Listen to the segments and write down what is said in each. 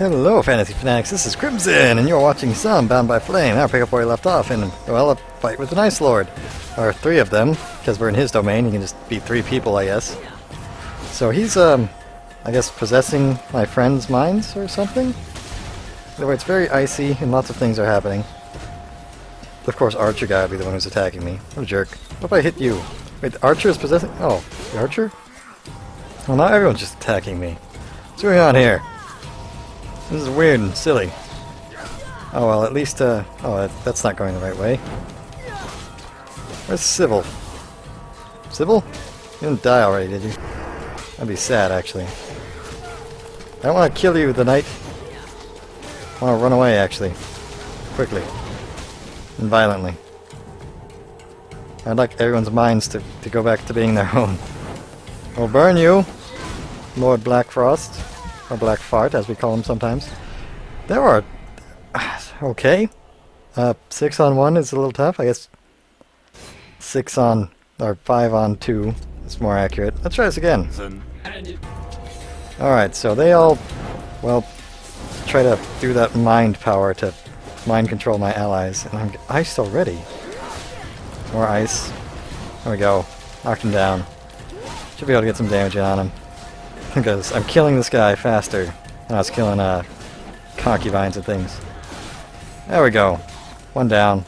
Hello, Fantasy Fanatics, this is Crimson, and you're watching some Bound by Flame. I'll pick up where we left off in, well, a fight with an Ice Lord. Or three of them, because we're in his domain, he can just beat three people, I guess. So he's, I guess, possessing my friend's minds or something? Anyway, it's very icy, and lots of things are happening. Of course, Archer guy will be the one who's attacking me. What a jerk. What if I hit you? Wait, the Archer is possessing... Oh, the Archer? Well, now everyone's just attacking me. What's going on here? This is weird and silly. Oh, well, at least, that's not going the right way. Where's Sybil? Sybil? You didn't die already, did you? That'd be sad, actually. I don't want to kill you the night. I want to run away, actually. Quickly. And violently. I'd like everyone's minds to go back to being their own. I'll burn you, Lord Blackfrost. Or Black Fart, as we call him sometimes. There are... okay. 6 on 1 is a little tough. I guess 6 on... or 5 on 2 is more accurate. Let's try this again. Alright, so they all... well... try to do that mind power to mind control my allies. And I'm iced already. More ice. There we go. Knocked him down. Should be able to get some damage in on him. Because I'm killing this guy faster than I was killing concubines and things. There we go. One down.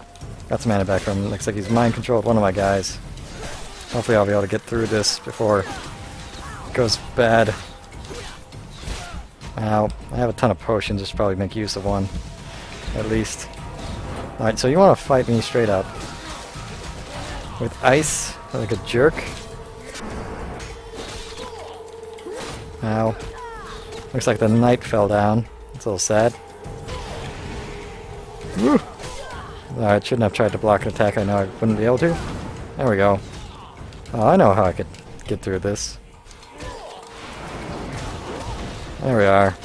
Got some mana back from him. Looks like he's mind controlled one of my guys. Hopefully I'll be able to get through this before it goes bad. Now, I have a ton of potions. I should probably make use of one. At least. Alright, so you want to fight me straight up. With ice, like a jerk. Ow. Looks like the knight fell down. It's a little sad. Woo! Alright, shouldn't have tried to block an attack I know I wouldn't be able to. There we go. Oh, I know how I could get through this. There we are.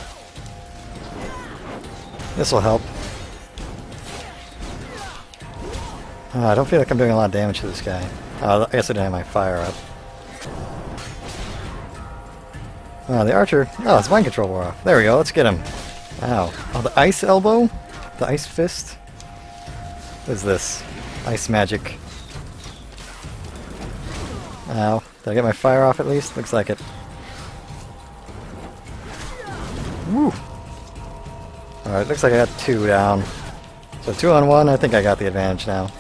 This'll help. I don't feel like I'm doing a lot of damage to this guy. I guess I didn't have my fire up. The archer... oh, his mind control wore off. There we go, let's get him. Ow. Oh, the ice elbow? The ice fist? What is this? Ice magic. Ow. Did I get my fire off at least? Looks like it. Woo! Alright, looks like I got 2 down. So 2 on 1, I think I got the advantage now.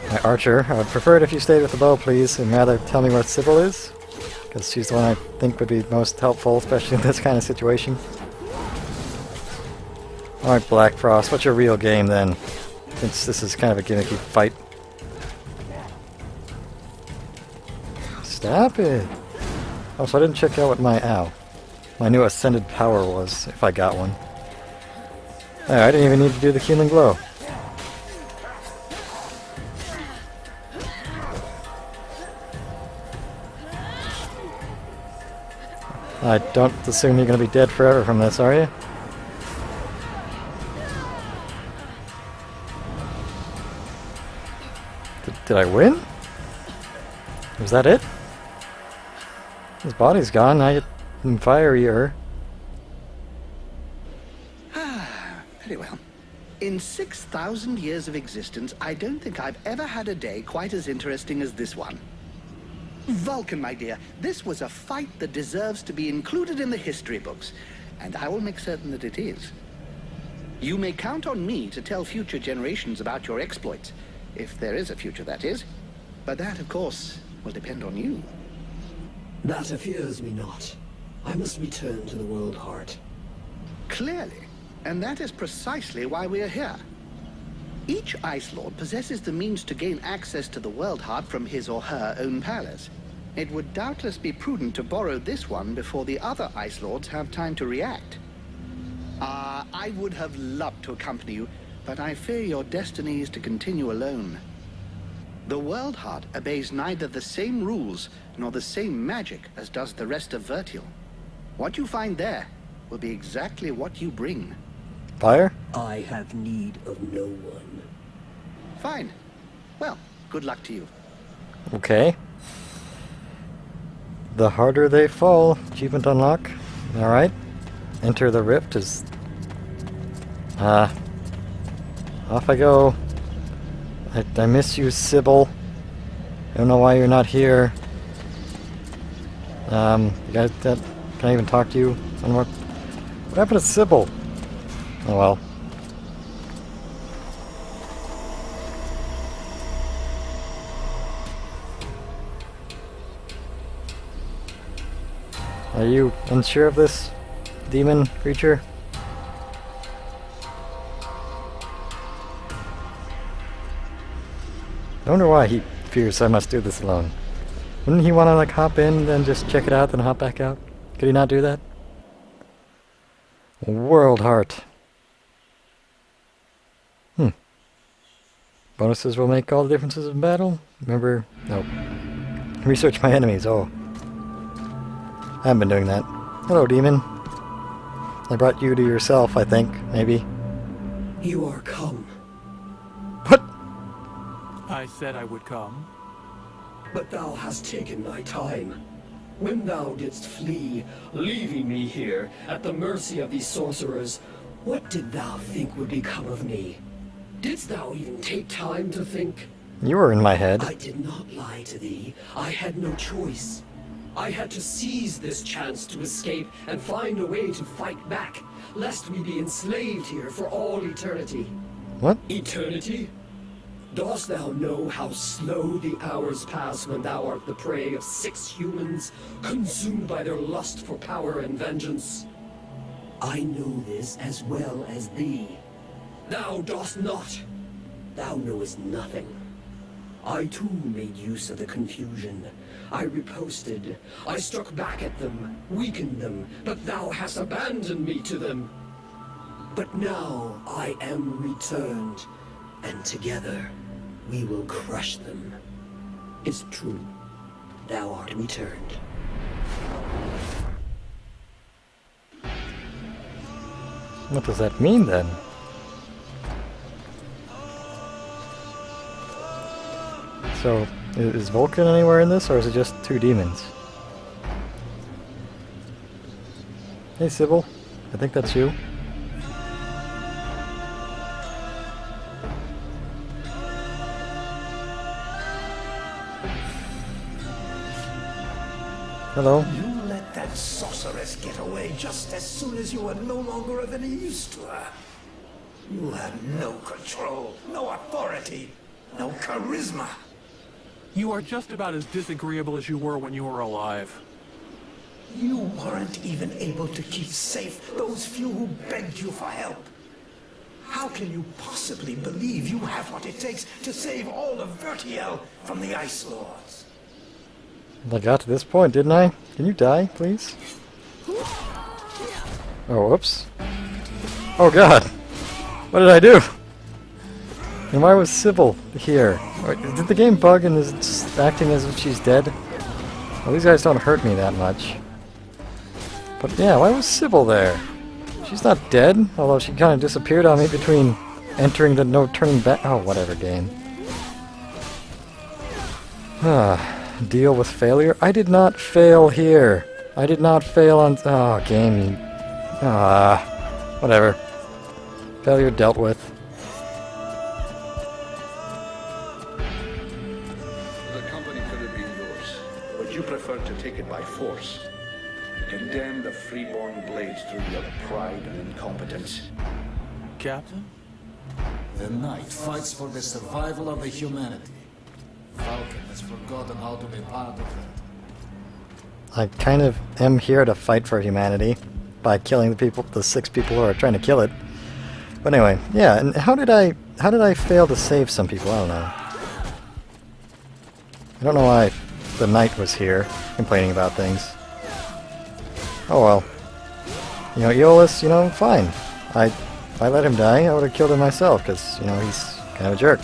My archer, I would prefer it if you stayed with the bow, please, and rather tell me where Sybil is. Because she's the one I think would be most helpful, especially in this kind of situation. Alright, Black Frost, what's your real game then? Since this is kind of a gimmicky fight. Stop it! Oh, so I didn't check out what my new ascended power was, if I got one. Alright, I didn't even need to do the healing blow. I don't assume you're going to be dead forever from this, are you? Did I win? Was that it? His body's gone, now you fire-er. Very well. In 6,000 years of existence, I don't think I've ever had a day quite as interesting as this one. Vulcan, my dear, this was a fight that deserves to be included in the history books, and I will make certain that it is. You may count on me to tell future generations about your exploits, if there is a future, that is. But that, of course, will depend on you. That fears me not. I must return to the World Heart. Clearly, and that is precisely why we are here. Each Ice Lord possesses the means to gain access to the World Heart from his or her own palace. It would doubtless be prudent to borrow this one before the other Ice Lords have time to react. I would have loved to accompany you, but I fear your destiny is to continue alone. The World Heart obeys neither the same rules nor the same magic as does the rest of Vertial. What you find there will be exactly what you bring. Fire? I have need of no one. Fine. Well, good luck to you. Okay. The harder they fall. Achievement unlock. Alright. enter the rift is... off I go. I miss you, Sybil. I don't know why you're not here. You guys, can I even talk to you? What happened to Sybil? Oh well. Are you unsure of this demon creature? I wonder why he fears I must do this alone. Wouldn't he want to like hop in, then just check it out, then hop back out? Could he not do that? World Heart. Bonuses will make all the differences in battle. Remember? No. Research my enemies. Oh. I haven't been doing that. Hello, demon. I brought you to yourself, I think. Maybe. You are come. What? I said I would come. But thou hast taken thy time. When thou didst flee, leaving me here at the mercy of these sorcerers, what did thou think would become of me? Didst thou even take time to think? You were in my head. I did not lie to thee. I had no choice. I had to seize this chance to escape and find a way to fight back, lest we be enslaved here for all eternity. What? Eternity? Dost thou know how slow the hours pass when thou art the prey of 6 humans, consumed by their lust for power and vengeance? I know this as well as thee. Thou dost not. Thou knowest nothing. I too made use of the confusion. I riposted. I struck back at them, weakened them, but thou hast abandoned me to them. But now I am returned, and together we will crush them. It's true. Thou art returned. What does that mean then? So, is Vulcan anywhere in this, or is it just 2 demons? Hey, Sybil. I think that's you. Hello. You let that sorceress get away just as soon as you were no longer of any use to her. You had no control, no authority, no charisma. You are just about as disagreeable as you were when you were alive. You weren't even able to keep safe those few who begged you for help. How can you possibly believe you have what it takes to save all of Vertiel from the Ice Lords? I got to this point, didn't I? Can you die, please? Oh, whoops. Oh god! What did I do? And why was Sybil here? Did the game bug and is it just acting as if she's dead? Well, these guys don't hurt me that much. But yeah, why was Sybil there? She's not dead, although she kind of disappeared on me between entering the no turning back. Oh, whatever game. Deal with failure? I did not fail here. I did not fail on. Oh, game. Whatever. Failure dealt with. The company could have been yours, but you preferred to take it by force. Condemn the freeborn blades through your pride and incompetence. Captain? The Knight fights for the survival of the humanity. Falcon has forgotten how to be part of that. I kind of am here to fight for humanity by killing the 6 people who are trying to kill it. But anyway, yeah. And how did I fail to save some people? I don't know. I don't know why the Knight was here complaining about things. Oh well. You know, Aeolus, fine. If I let him die, I would have killed him myself, because, he's kind of a jerk.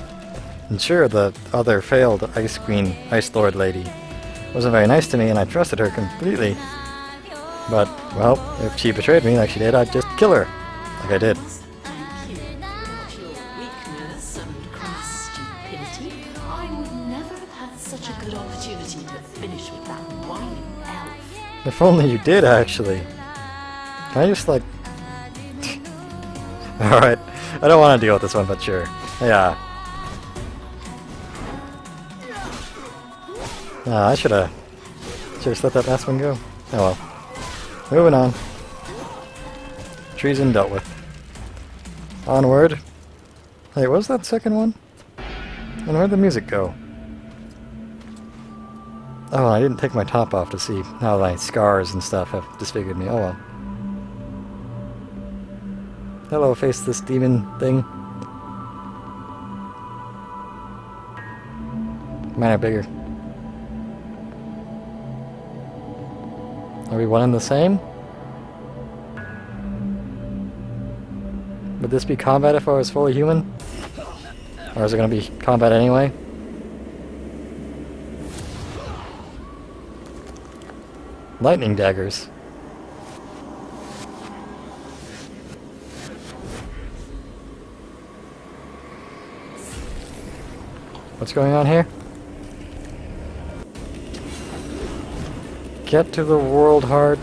And sure, the other failed Ice Queen, Ice Lord lady, wasn't very nice to me, and I trusted her completely. But, well, if she betrayed me like she did, I'd just kill her. Like I did. Your weakness and crass stupidity, I would never have had such a good opportunity to finish with that whining elf. If only you did, actually. Can I just like... Alright, I don't want to deal with this one, but sure. Yeah. I should've just let that last one go. Oh well. Moving on. Treason dealt with. Onward. Hey, what was that second one? And where'd the music go? Oh, I didn't take my top off to see how my scars and stuff have disfigured me. Oh well. Hello, face this demon thing. Mine are bigger. Are we one and the same? Would this be combat if I was fully human? Or is it going to be combat anyway? Lightning daggers. What's going on here? Get to the world heart.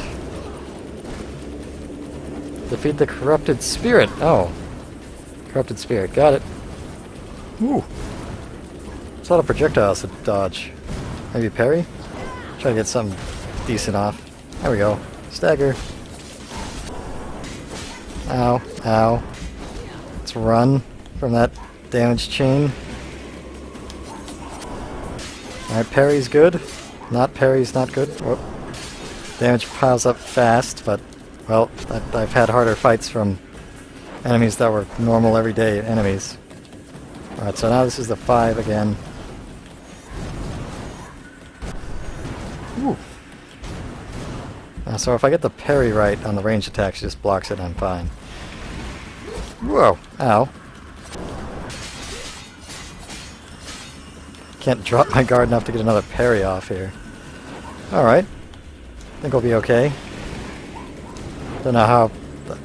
Defeat the corrupted spirit. Oh. Corrupted spirit. Got it. Ooh. There's a lot of projectiles to dodge. Maybe parry? Try to get something decent off. There we go. Stagger. Ow. Ow. Let's run from that damage chain. Alright, parry's good. Not parry's not good. Whoop. Damage piles up fast, but, well, I've had harder fights from enemies that were normal everyday enemies. Alright, so now this is the 5 again. Ooh. So if I get the parry right on the range attack, she just blocks it and I'm fine. Whoa! Ow. Can't drop my guard enough to get another parry off here. Alright. Think we'll be okay. Don't know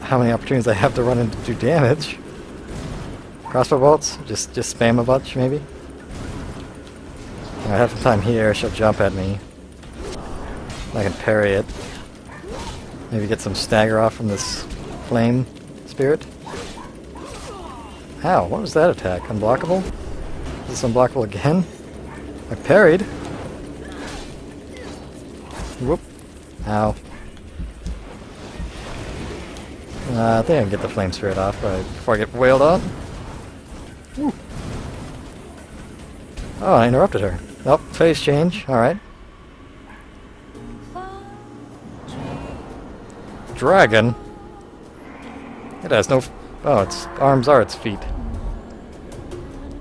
how many opportunities I have to run in to do damage. Crossbow bolts? Just spam a bunch, maybe? I have some time here, she'll jump at me. I can parry it. Maybe get some stagger off from this flame spirit. Ow, what was that attack? Unblockable? Is this unblockable again? I parried. Whoop. Ow. I think I can get the flame spirit off before I get wailed on. Woo. Oh, I interrupted her. Oh, phase change. Alright. Dragon? It has no... Oh, its arms are its feet.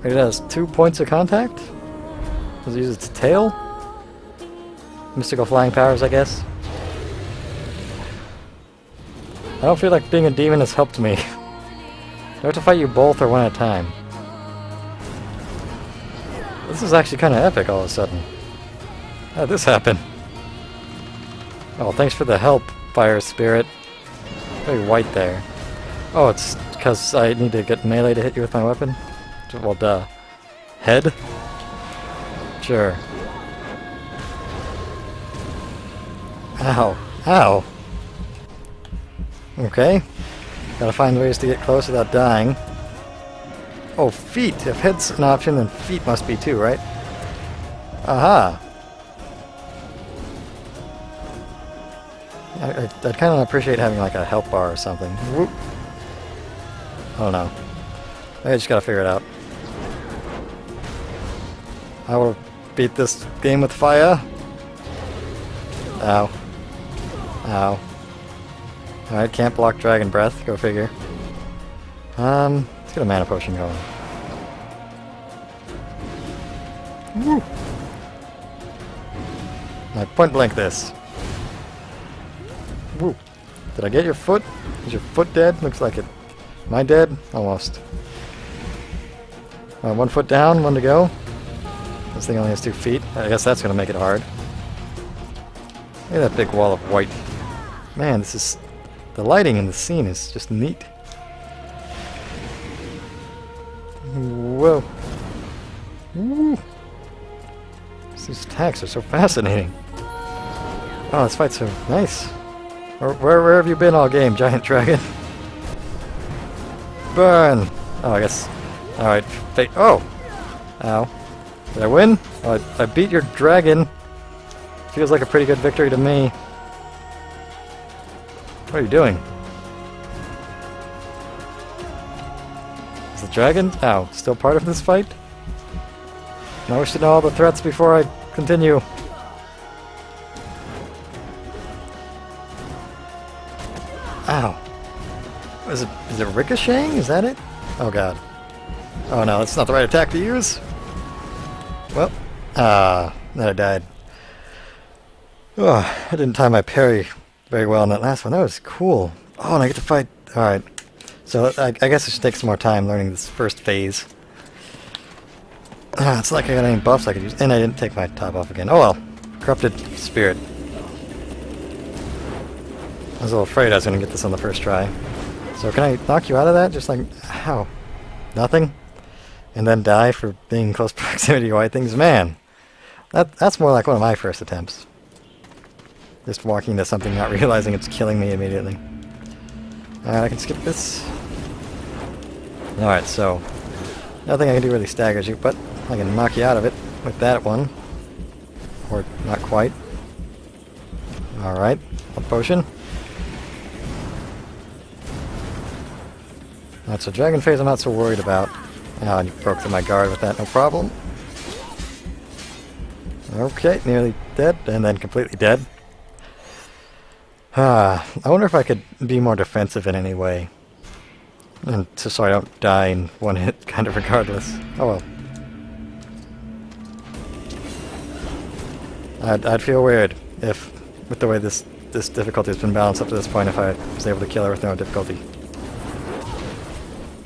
Wait, it has 2 points of contact? Does it use its tail? Mystical flying powers, I guess. I don't feel like being a demon has helped me. Do I have to fight you both or one at a time? This is actually kind of epic all of a sudden. How did this happen? Oh, thanks for the help, fire spirit. Very white there. Oh, it's because I need to get melee to hit you with my weapon? Well, duh. Head? Sure. Ow. Ow! Okay. Gotta find ways to get close without dying. Oh, feet! If head's an option, then feet must be too, right? Aha! I'd kind of appreciate having like a health bar or something. Whoop! Oh no. I just gotta figure it out. I will beat this game with fire. Ow. Ow. Alright, can't block dragon breath, go figure. Let's get a mana potion going. Woo! Alright, point blank this. Woo! Did I get your foot? Is your foot dead? Looks like it. Am I dead? Almost. One foot down, one to go. This thing only has 2 feet. I guess that's gonna make it hard. Look at that big wall of white. Man, this is... The lighting in the scene is just neat. Whoa. Woo. These attacks are so fascinating. Oh, this fight's so nice. Where have you been all game, giant dragon? Burn! Oh, I guess... Alright, oh! Ow. Did I win? Oh, I beat your dragon. Feels like a pretty good victory to me. What are you doing? Is the dragon, ow, still part of this fight? I wish to know all the threats before I continue. Ow. Is it ricocheting? Is that it? Oh god. Oh no, that's not the right attack to use. Well, then I died. Oh, I didn't time my parry very well in that last one. That was cool. Oh, and I get to fight. Alright. So I guess I should take some more time learning this first phase. It's like I got any buffs I could use. And I didn't take my top off again. Oh well. Corrupted Spirit. I was a little afraid I was going to get this on the first try. So can I knock you out of that? Just like, how? Nothing? And then die for being in close proximity to white things? Man, that's more like one of my first attempts. Just walking into something, not realizing it's killing me immediately. Alright, I can skip this. Alright, so nothing I can do really staggers you, but I can knock you out of it with that one. Or not quite. Alright, a potion. Alright, so Dragon Phase I'm not so worried about. Oh, and you broke through my guard with that, no problem. Okay, nearly dead, and then completely dead. I wonder if I could be more defensive in any way. And just so I don't die in one hit, kind of regardless. Oh well. I'd feel weird if, with the way this difficulty has been balanced up to this point, if I was able to kill her with no difficulty.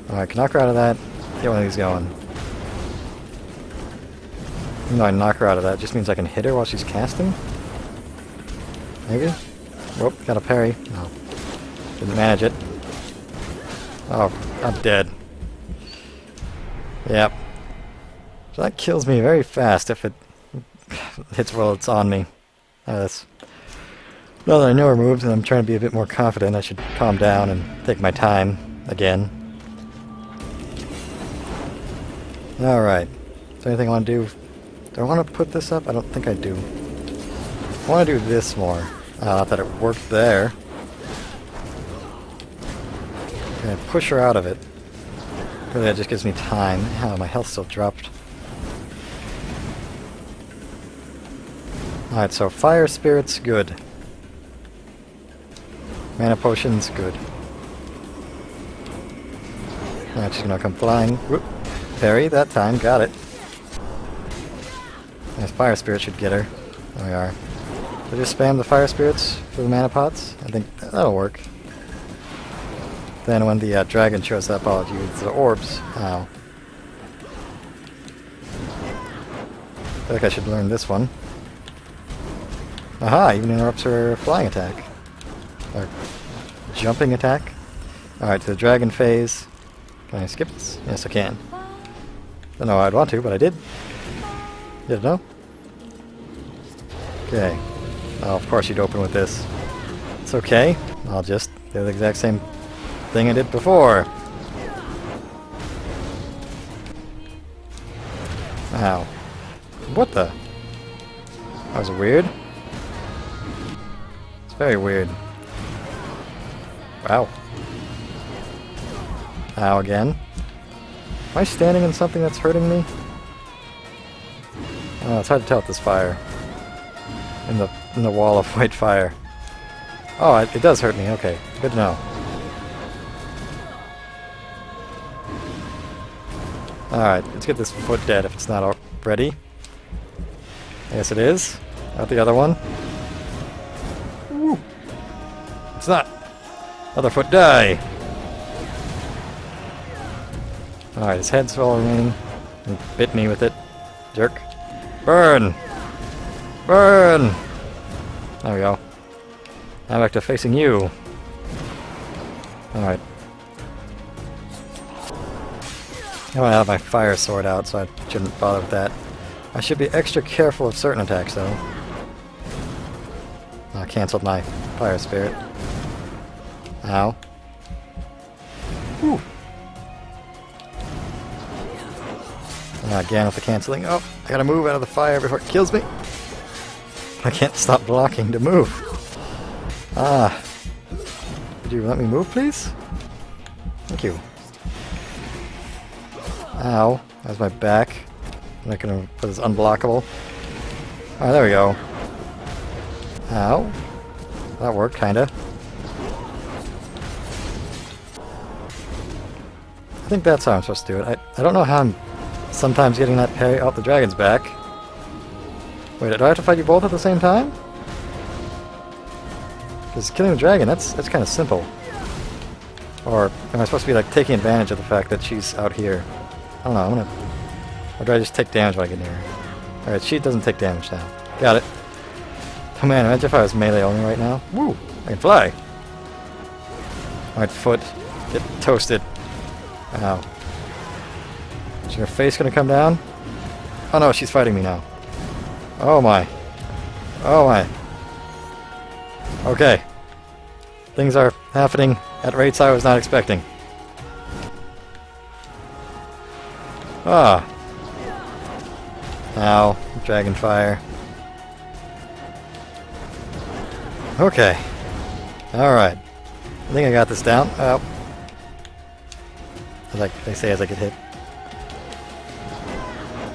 Alright, can knock her out of that. Get one of these going. Even though I knock her out of that, it just means I can hit her while she's casting? Maybe? Whoop, got a parry. Oh. Didn't manage it. Oh, I'm dead. Yep. So that kills me very fast if it hits while it's on me. Now that I know her moves and I'm trying to be a bit more confident, I should calm down and take my time again. Alright. Is there anything I want to do? Do I want to put this up? I don't think I do. I want to do this more. I thought it worked there. And push her out of it. Really, that just gives me time. Oh, my health still dropped. Alright, so Fire Spirit's good. Mana Potion's good. Alright, she's gonna come flying. Whoop. Parry that time, got it. Nice, Fire Spirit should get her. There we are. So just spam the Fire Spirits for the mana pots. I think that'll work. Then when the dragon shows up, I'll use the orbs. Ow. I feel like I should learn this one. Aha! Even interrupts her flying attack. Or jumping attack. Alright, to the dragon phase. Can I skip this? Yes, I can. Don't know I'd want to, but I did. Did know? Okay. Oh, of course you'd open with this. It's okay. I'll just do the exact same thing I did before. Ow. What the? That was weird. It's very weird. Wow. Ow again. Am I standing in something that's hurting me? Oh, it's hard to tell with this fire. In the wall of white fire. Oh, it does hurt me. Okay, good to know. Alright, let's get this foot dead if it's not already. I guess it is. Got the other one. Woo. It's not. Other foot die. Alright, his head's all remaining. He bit me with it. Jerk. Burn! Burn! There we go. Now back to facing you. Alright. Now I have my fire sword out, so I shouldn't bother with that. I should be extra careful of certain attacks, though. I canceled my fire spirit. Ow. Whew. Again with the canceling. Oh, I gotta move out of the fire before it kills me. I can't stop blocking to move. Ah. Would you let me move, please? Thank you. Ow. That's my back. I'm not gonna put this unblockable. Alright, there we go. Ow. That worked, kinda. I think that's how I'm supposed to do it. I don't know how I'm sometimes getting that parry. Oh, the dragon's back. Wait, do I have to fight you both at the same time? Because killing the dragon, that's kind of simple. Or am I supposed to be like taking advantage of the fact that she's out here? I don't know, I'm gonna... Or do I just take damage when I get near her? Alright, she doesn't take damage now. Got it. Oh man, imagine if I was melee only right now. Woo! I can fly! Alright, foot. Get toasted. Ow. Is her face gonna come down? Oh no, she's fighting me now. Oh my. Oh my. Okay. Things are happening at rates I was not expecting. Ah. Ow. Dragon fire. Okay. Alright. I think I got this down. Oh. Like they say as I get hit.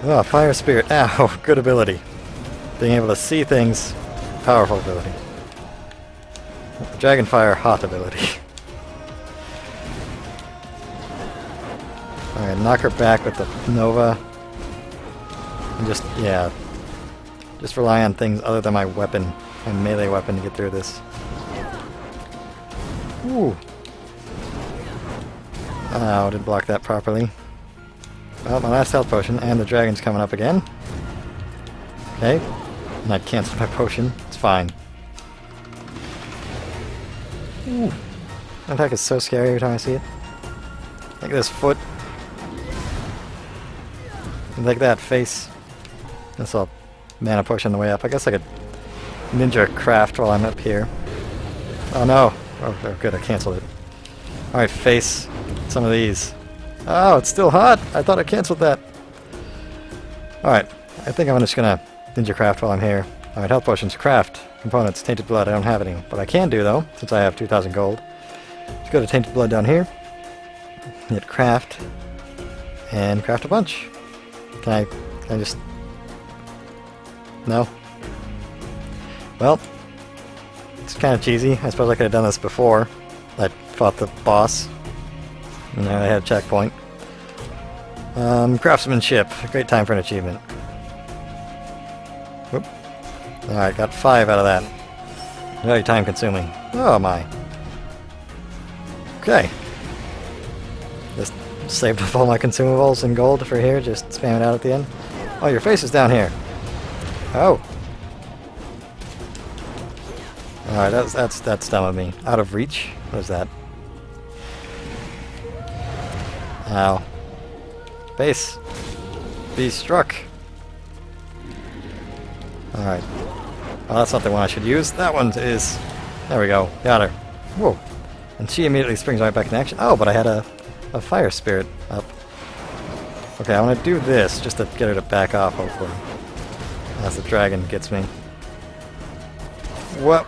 Oh, fire spirit. Ow. Good ability. Being able to see things. Powerful ability. Dragon fire. Hot ability. Alright, knock her back with the Nova. And just, yeah. Just rely on things other than my weapon. My melee weapon to get through this. Ooh. Oh, didn't block that properly. Well, my last health potion, and the dragon's coming up again. Okay. And I canceled my potion. It's fine. Ooh. That attack is so scary every time I see it. Look at this foot. Like that face. That's all mana potion on the way up. I guess I could ninja craft while I'm up here. Oh no. Oh good, I canceled it. Alright, face some of these. Oh, it's still hot! I thought I canceled that. Alright, I think I'm just gonna ninja craft while I'm here. Alright, health potions, craft, components, tainted blood. I don't have any. But I can do though, since I have 2,000 gold. Let's go to tainted blood down here. Hit craft. And craft a bunch. Can I just... No? Well, it's kind of cheesy. I suppose I could have done this before I fought the boss. And I had a checkpoint. Craftsmanship. Great time for an achievement. Whoop. Alright, got 5 out of that. Very time consuming. Oh my. Okay. Just saved up all my consumables and gold for here, just spam it out at the end. Oh, your face is down here. Oh. Alright, that's dumb of me. Out of reach? What is that? Ow. Base. Be struck. Alright. Oh, that's not the one I should use. That one is... There we go. Got her. Whoa. And she immediately springs right back in action. Oh, but I had a fire spirit up. Okay, I want to do this just to get her to back off, hopefully. As the dragon gets me. Whoop.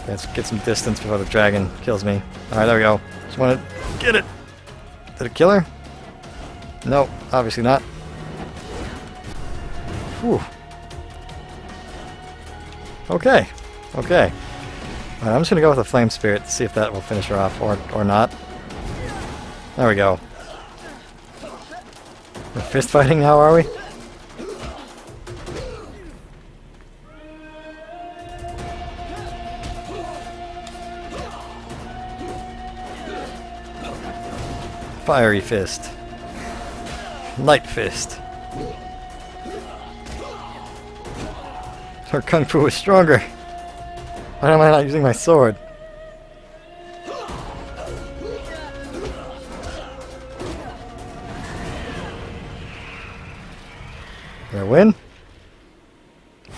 Let's get some distance before the dragon kills me. Alright, there we go. Just want to get it. Did it kill her? No, obviously not. Whew. Okay. Okay. Alright, I'm just going to go with a flame spirit to see if that will finish her off or not. There we go. We're fist fighting now, are we? Fiery fist. Light fist. Her kung fu is stronger. Why am I not using my sword? Did I win?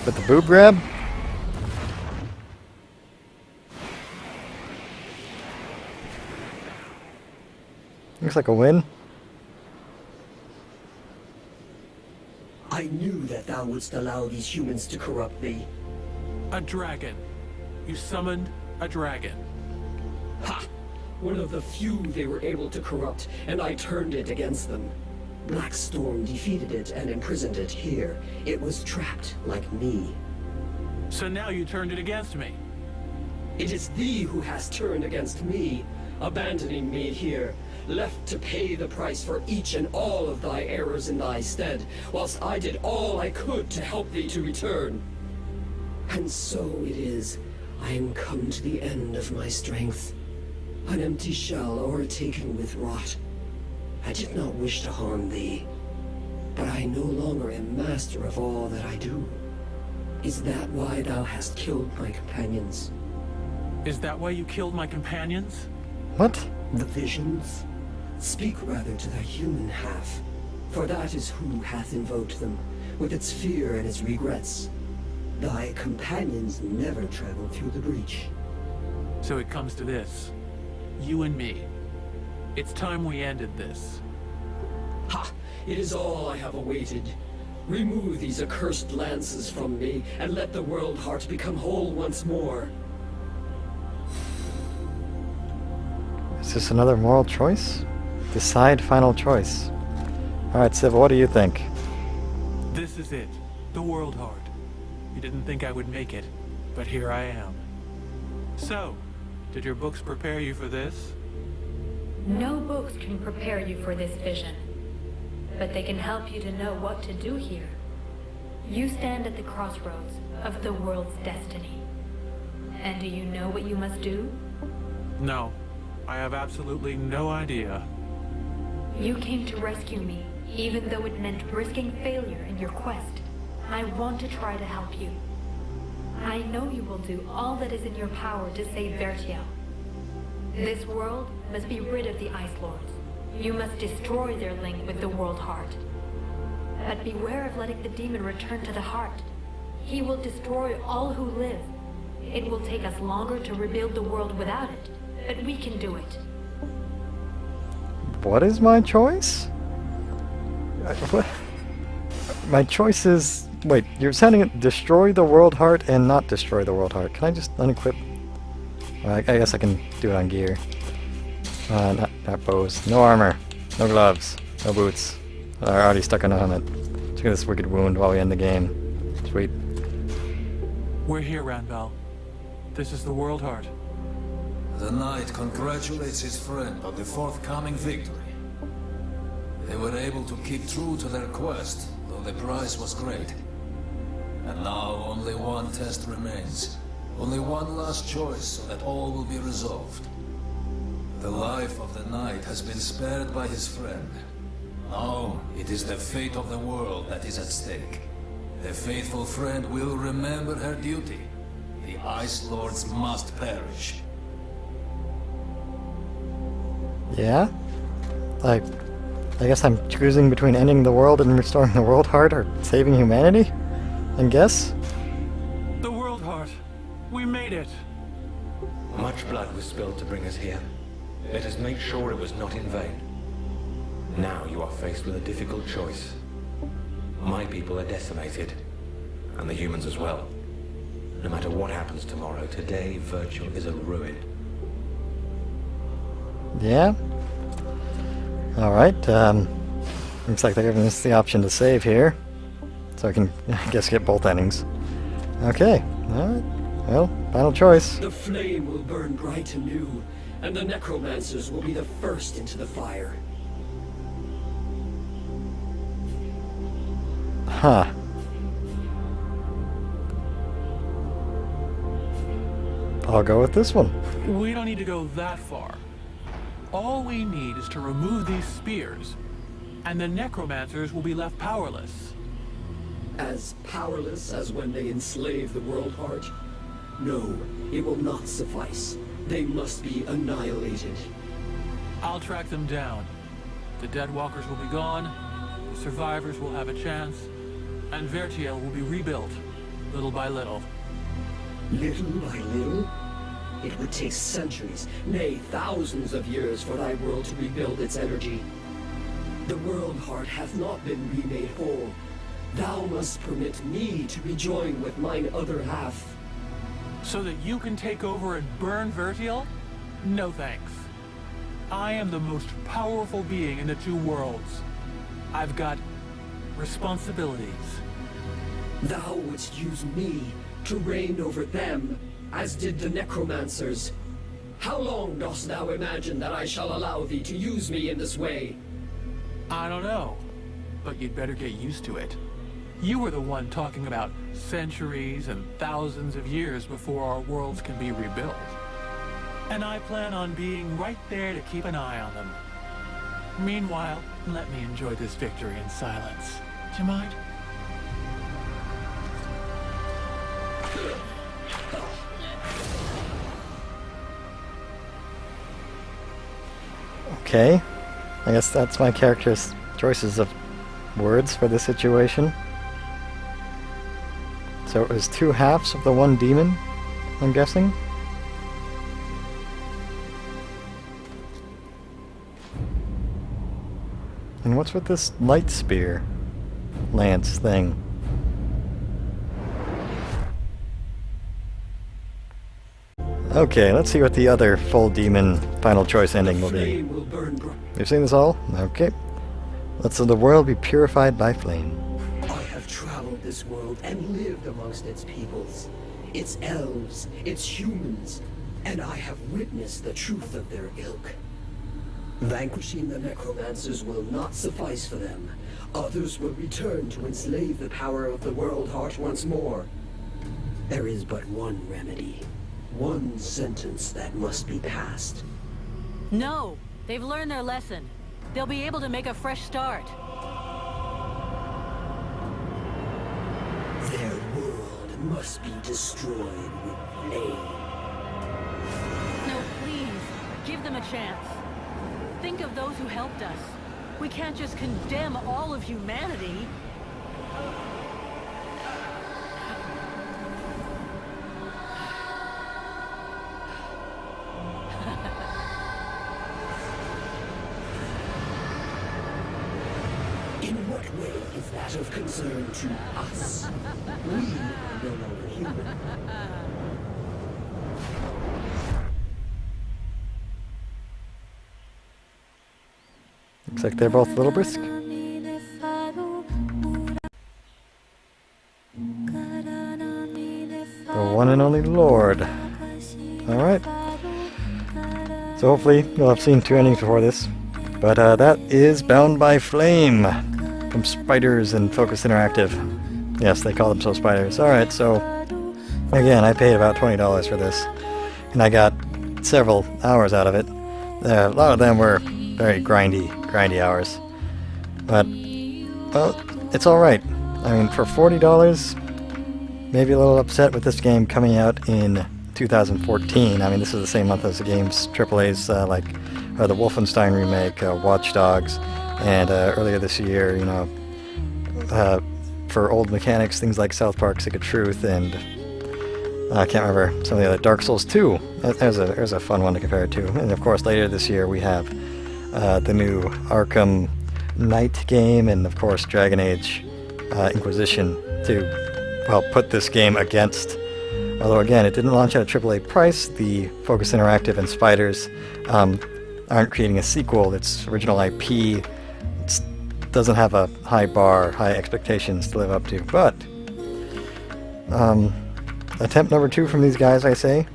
With the boob grab? Looks like a win. I knew that thou wouldst allow these humans to corrupt thee. A dragon. You summoned a dragon. Ha! One of the few they were able to corrupt, and I turned it against them. Black Storm defeated it and imprisoned it here. It was trapped like me. So now you turned it against me. It is thee who has turned against me, abandoning me here, left to pay the price for each and all of thy errors in thy stead, whilst I did all I could to help thee to return. And so it is, I am come to the end of my strength, an empty shell o'ertaken with rot. I did not wish to harm thee, but I no longer am master of all that I do. Is that why thou hast killed my companions? Is that why you killed my companions? What? The visions? Speak rather to the human half, for that is who hath invoked them, with its fear and its regrets. Thy companions never traveled through the breach. So it comes to this. You and me. It's time we ended this. Ha! It is all I have awaited. Remove these accursed lances from me, and let the world heart become whole once more. Is this another moral choice? Decide final choice. Alright, Civ, what do you think? This is it. The world heart. You didn't think I would make it, but here I am. So, did your books prepare you for this? No books can prepare you for this vision, but they can help you to know what to do here. You stand at the crossroads of the world's destiny. And do you know what you must do? No. I have absolutely no idea. You came to rescue me, even though it meant risking failure in your quest. I want to try to help you. I know you will do all that is in your power to save Vertiel. This world must be rid of the Ice Lords. You must destroy their link with the World Heart. But beware of letting the demon return to the heart. He will destroy all who live. It will take us longer to rebuild the world without it, but we can do it. What is my choice? What? My choice is... Wait, you're sounding it destroy the world heart and not destroy the world heart. Can I just unequip? Well, I guess I can do it on gear. Not bows. No armor. No gloves. No boots. I already stuck on a helmet. Let's get this wicked wound while we end the game. Sweet. We're here, Ranval. This is the world heart. The knight congratulates his friend on the forthcoming victory. They were able to keep true to their quest, though the price was great. And now only one test remains. Only one last choice so that all will be resolved. The life of the knight has been spared by his friend. Now it is the fate of the world that is at stake. The faithful friend will remember her duty. The Ice Lords must perish. Yeah? I guess I'm choosing between ending the world and restoring the world heart or saving humanity? I guess? The world heart. We made it. Much blood was spilled to bring us here. Let us make sure it was not in vain. Now you are faced with a difficult choice. My people are decimated, and the humans as well. No matter what happens tomorrow, today Virtual is a ruin. Yeah? Alright, looks like they're giving us the option to save here. So I can, I guess, get both endings. Okay, alright. Well, final choice. The flame will burn bright and new, and the necromancers will be the first into the fire. Huh. I'll go with this one. We don't need to go that far. All we need is to remove these spears, and the necromancers will be left powerless. As powerless as when they enslave the world heart? No, it will not suffice. They must be annihilated. I'll track them down. The dead walkers will be gone, the survivors will have a chance, and Vertiel will be rebuilt, little by little. Little by little? It would take centuries, nay, thousands of years for thy world to rebuild its energy. The world heart hath not been remade whole. Thou must permit me to rejoin with mine other half. So that you can take over and burn Vertiel? No thanks. I am the most powerful being in the two worlds. I've got responsibilities. Thou wouldst use me to reign over them, as did the necromancers. How long dost thou imagine that I shall allow thee to use me in this way? I don't know, but you'd better get used to it. You were the one talking about centuries and thousands of years before our worlds can be rebuilt. And I plan on being right there to keep an eye on them. Meanwhile, let me enjoy this victory in silence. Do you mind? Okay. I guess that's my character's choices of words for this situation. So it was two halves of the one demon, I'm guessing? And what's with this light spear lance thing? Okay, let's see what the other full demon final choice ending will be. Flame will burn You've seen this all? Okay. Let the world be purified by flame. I have traveled this world and lived amongst its peoples, its elves, its humans, and I have witnessed the truth of their ilk. Vanquishing the necromancers will not suffice for them. Others will return to enslave the power of the world heart once more. There is but one remedy, one sentence that must be passed. No! They've learned their lesson. They'll be able to make a fresh start. Their world must be destroyed with flame. No, please. Give them a chance. Think of those who helped us. We can't just condemn all of humanity. In what way is that of concern to us? We are no longer human. Looks like they're both a little brisk. The one and only Lord. Alright. So hopefully you'll have seen two endings before this. But that is Bound by Flame from Spiders and Focus Interactive. Yes, they call themselves Spiders. Alright, so again, I paid about $20 for this. And I got several hours out of it. A lot of them were very grindy hours. But, well, it's alright. I mean, for $40, maybe a little upset with this game coming out in 2014. I mean, this is the same month as the game's AAA's, like the Wolfenstein remake, Watch Dogs, and earlier this year, you know, for old mechanics, things like South Park Stick of Truth, and I can't remember some of the other, Dark Souls 2. There's a fun one to compare it to. And of course, later this year we have the new Arkham Knight game, and of course Dragon Age Inquisition to, well, put this game against. Although again, it didn't launch at a AAA price. The Focus Interactive and Spiders aren't creating a sequel. Its original IP doesn't have a high bar, high expectations to live up to. But attempt number 2 from these guys, I say.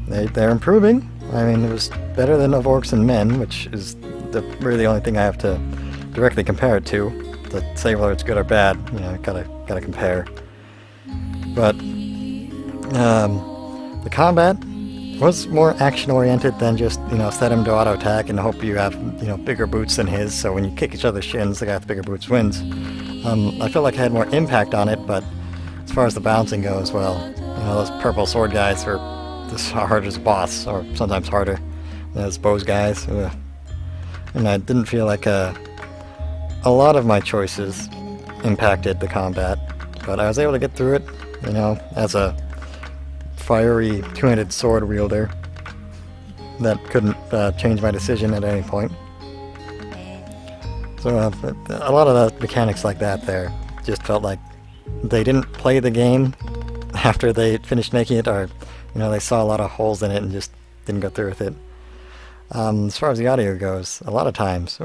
They're improving. I mean, it was better than Of Orcs and Men, which is really the only thing I have to directly compare it to. To say whether it's good or bad, you know, gotta compare. But the combat was more action-oriented than just, you know, set him to auto-attack and hope you have, you know, bigger boots than his, so when you kick each other's shins, the guy with the bigger boots wins. I feel like I had more impact on it, but as far as the bouncing goes, well, you know, those purple sword guys are as hard as a boss, or sometimes harder than those bows guys. Ugh. And I didn't feel like a lot of my choices impacted the combat, but I was able to get through it, you know, as a fiery two-handed sword wielder. that couldn't change my decision at any point. So a lot of the mechanics like that there just felt like they didn't play the game after they finished making it, or they saw a lot of holes in it and just didn't go through with it. As far as the audio goes, a lot of times,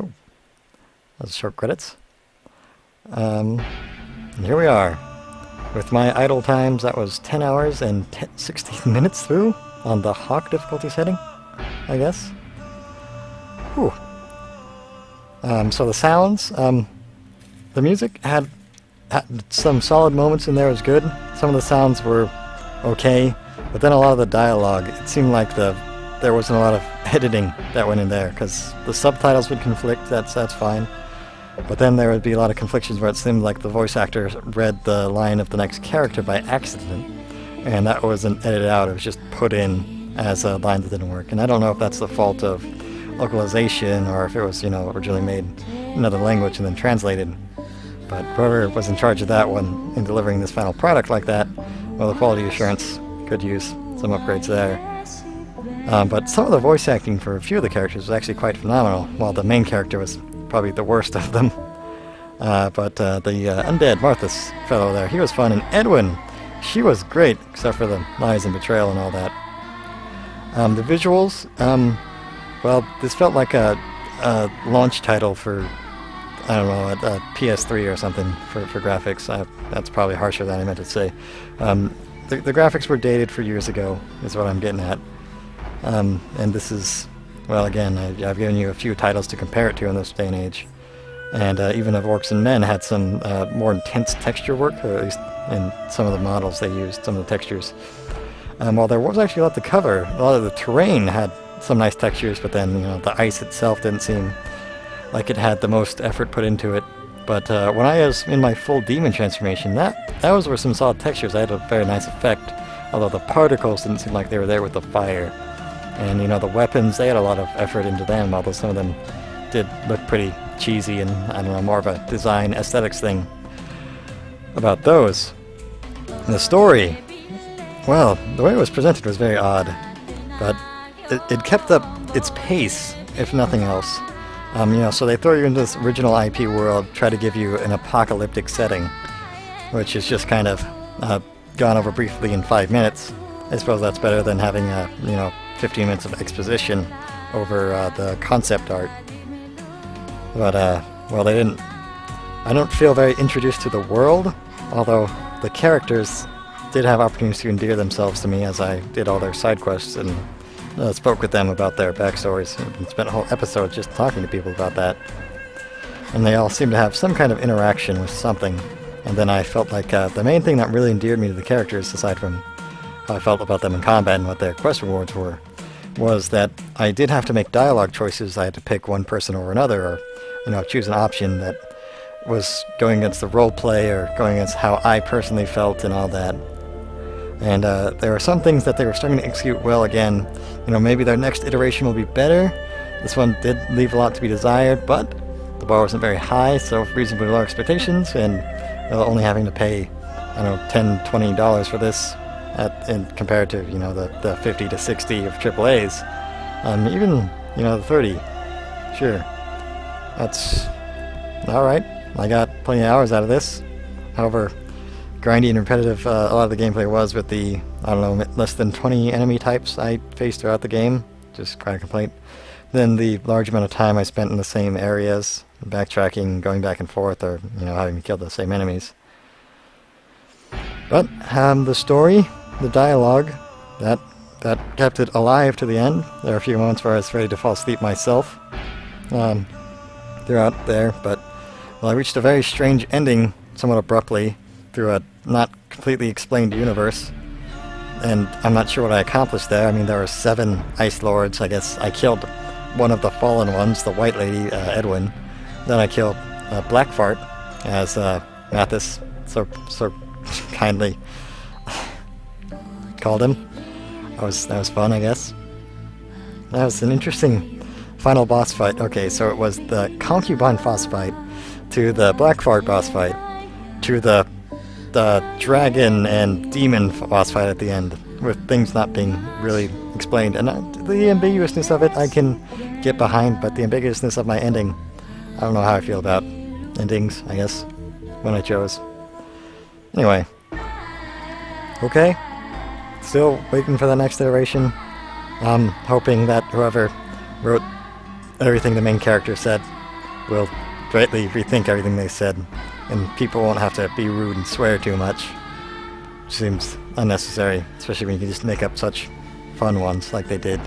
those short credits. And here we are. With my idle times, that was 10 hours and 16 minutes through on the Hawk difficulty setting, I guess. Whew. So the sounds, the music had some solid moments in there. It was good. Some of the sounds were okay, but then a lot of the dialogue, it seemed like there wasn't a lot of editing that went in there, because the subtitles would conflict. That's fine. But then there would be a lot of conflictions where it seemed like the voice actor read the line of the next character by accident, and that wasn't edited out. It was just put in as a line that didn't work. And I don't know if that's the fault of localization or if it was, originally made in another language and then translated. But whoever was in charge of that one in delivering this final product like that, well, the quality assurance could use some upgrades there. But some of the voice acting for a few of the characters was actually quite phenomenal, while the main character was probably the worst of them. But the undead Marthas fellow there, he was fun. And Edwin, she was great, except for the lies and betrayal and all that. The visuals, well, this felt like a launch title for, I don't know, a PS3 or something for graphics. That's probably harsher than I meant to say. The graphics were dated for years ago, is what I'm getting at. And this is, well, again, I've given you a few titles to compare it to in this day and age. And even of Orcs and Men had some more intense texture work, or at least in some of the models they used, some of the textures. While there was actually a lot to cover, a lot of the terrain had some nice textures, but then, the ice itself didn't seem like it had the most effort put into it. But when I was in my full demon transformation, that was where some solid textures. I had a very nice effect, although the particles didn't seem like they were there with the fire. And, the weapons, they had a lot of effort into them, although some of them did look pretty cheesy and, I don't know, more of a design aesthetics thing about those. And the story, well, the way it was presented was very odd, but it kept up its pace, if nothing else. So they throw you into this original IP world, try to give you an apocalyptic setting, which is just kind of gone over briefly in 5 minutes. I suppose that's better than having 15 minutes of exposition over the concept art. But, well, they didn't... I don't feel very introduced to the world, although the characters did have opportunities to endear themselves to me as I did all their side quests and spoke with them about their backstories and spent a whole episode just talking to people about that. And they all seemed to have some kind of interaction with something. And then I felt like the main thing that really endeared me to the characters, aside from how I felt about them in combat and what their quest rewards were, was that I did have to make dialogue choices. I had to pick one person over another, or choose an option that was going against the role play or going against how I personally felt and all that. And there were some things that they were starting to execute well again. Maybe their next iteration will be better. This one did leave a lot to be desired, but the bar wasn't very high, so reasonably low expectations, and only having to pay, I don't know, $10, $20 for this compared to, the 50 to 60 of AAAs. Even, the 30. Sure. That's alright. I got plenty of hours out of this. However, grindy and repetitive a lot of the gameplay was with the, I don't know, less than 20 enemy types I faced throughout the game. Just quite a complaint. Then the large amount of time I spent in the same areas, backtracking, going back and forth, or, having to kill the same enemies. But, the story, the dialogue, that kept it alive to the end. There were a few moments where I was ready to fall asleep myself throughout there, but I reached a very strange ending somewhat abruptly through a not completely explained universe, and I'm not sure what I accomplished there. I mean, there were 7 Ice Lords. I guess I killed one of the fallen ones, the White Lady, Edwin. Then I killed Blackfart, as Mathis so kindly called him. That was fun, I guess. That was an interesting final boss fight. Okay, so it was the Concubine boss fight, to the Blackfart boss fight, to the dragon and demon boss fight at the end, with things not being really explained. And the ambiguousness of it I can get behind, but the ambiguousness of my ending, I don't know how I feel about endings, I guess, when I chose. Anyway. Okay. Still waiting for the next iteration. I'm hoping that whoever wrote everything the main character said will greatly rethink everything they said, and people won't have to be rude and swear too much. Seems unnecessary, especially when you can just make up such fun ones like they did.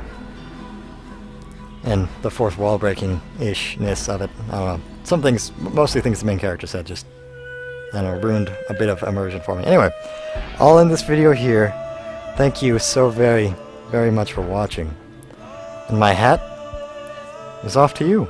And the fourth wall breaking-ishness of it, I don't know. Some things, mostly things the main character said, just, I don't know, ruined a bit of immersion for me. Anyway, I'll end this video here. Thank you so very, very much for watching. And my hat is off to you.